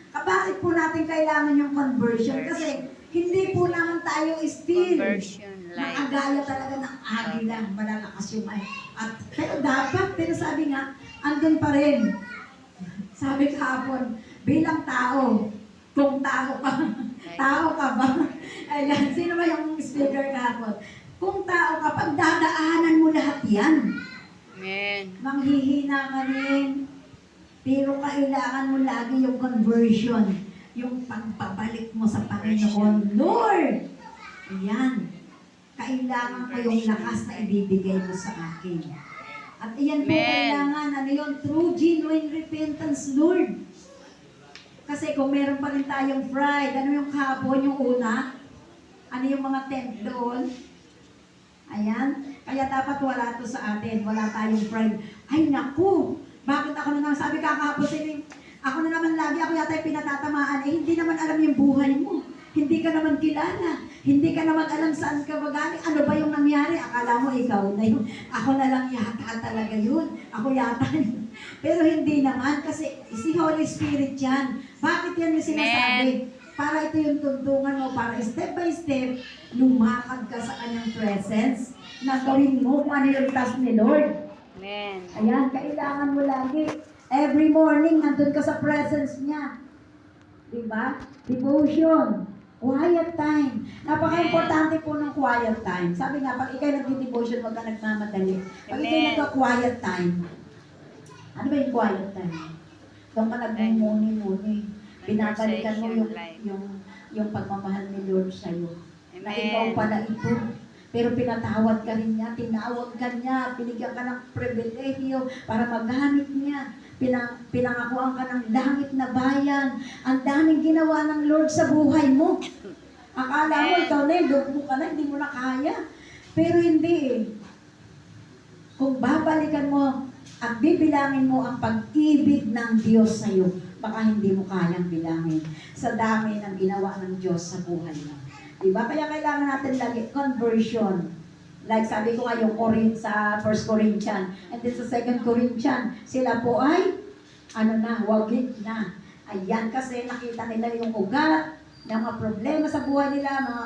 Bakit po natin kailangan yung conversion? Kasi hindi po naman tayo still nakagaya talaga ng agila. Malalakas yung ay. Pero dapat, pero sabi nga, andun pa rin. Sabi kahapon, bilang tao, kung tao ka, tao ka ba? Ayan, sino ba yung speaker kahapon? Kung tao ka, pagdadaanan mo lahat yan. Amen. Manghihina ka rin. Pero kailangan mo lagi yung conversion. Yung pagbabalik mo sa Panginoon. Lord! Ayan. Kailangan ko yung lakas na ibibigay mo sa akin. At iyan po kailangan, ano yun, true, genuine repentance, Lord. Kasi kung meron pa rin tayong pride, ano yung kahapon, yung una? Ano yung mga tent doon? Ayan. Kaya dapat wala to sa atin. Wala tayong pride. Ay, naku! Bakit ako na naman, sabi kakahapon sila, ako na naman lagi, ako yata yung pinatatamaan, eh hindi naman alam yung buhay mo. Hindi ka naman kilala. Hindi ka naman alam saan ka magaling. Ano ba yung nangyari? Akala mo ikaw na yun. Ako na lang yata talaga yun. Ako yata yun. Pero hindi naman kasi si Holy Spirit yan. Bakit yan yung sinasabi? Para ito yung tuntungan mo, para step by step, lumakad ka sa kanyang presence, na gawin mo kung ano yung task ni Lord. Amen. Ayan, kailangan mo lagi. Every morning, nandun ka sa presence niya. Diba? Devotion. Quiet time. Napaka-importante po ng quiet time. Sabi nga, pag ikay nag-devotion, wag ka nagmamadali. Pag ikay nagka-quiet time, ano ba yung quiet time? Doon ka nagmumuni-muni. Binabalikan mo yung pagmamahal ni Lord sa'yo. Na ikaw pala ito. Pero pinatawad ka rin niya, tinawag ka niya, binigyan ka ng pribilehiyo para magamit niya. Pinangakuan ka ng langit na bayan. Ang daming ginawa ng Lord sa buhay mo. Akala mo, ikaw na, dugo ka na, hindi mo na kaya. Pero hindi eh. Kung babalikan mo at bibilangin mo ang pag-ibig ng Diyos sa iyo, baka hindi mo kayang bilangin sa dami ng ginawa ng Diyos sa buhay mo. Diba? Kaya kailangan natin lagi conversion. Like sabi ko nga yung sa 1 Corinthians and then sa 2 Corinthians, sila po ay wagit na. Ayan, kasi nakita nila yung ugat ng mga problema sa buhay nila, mga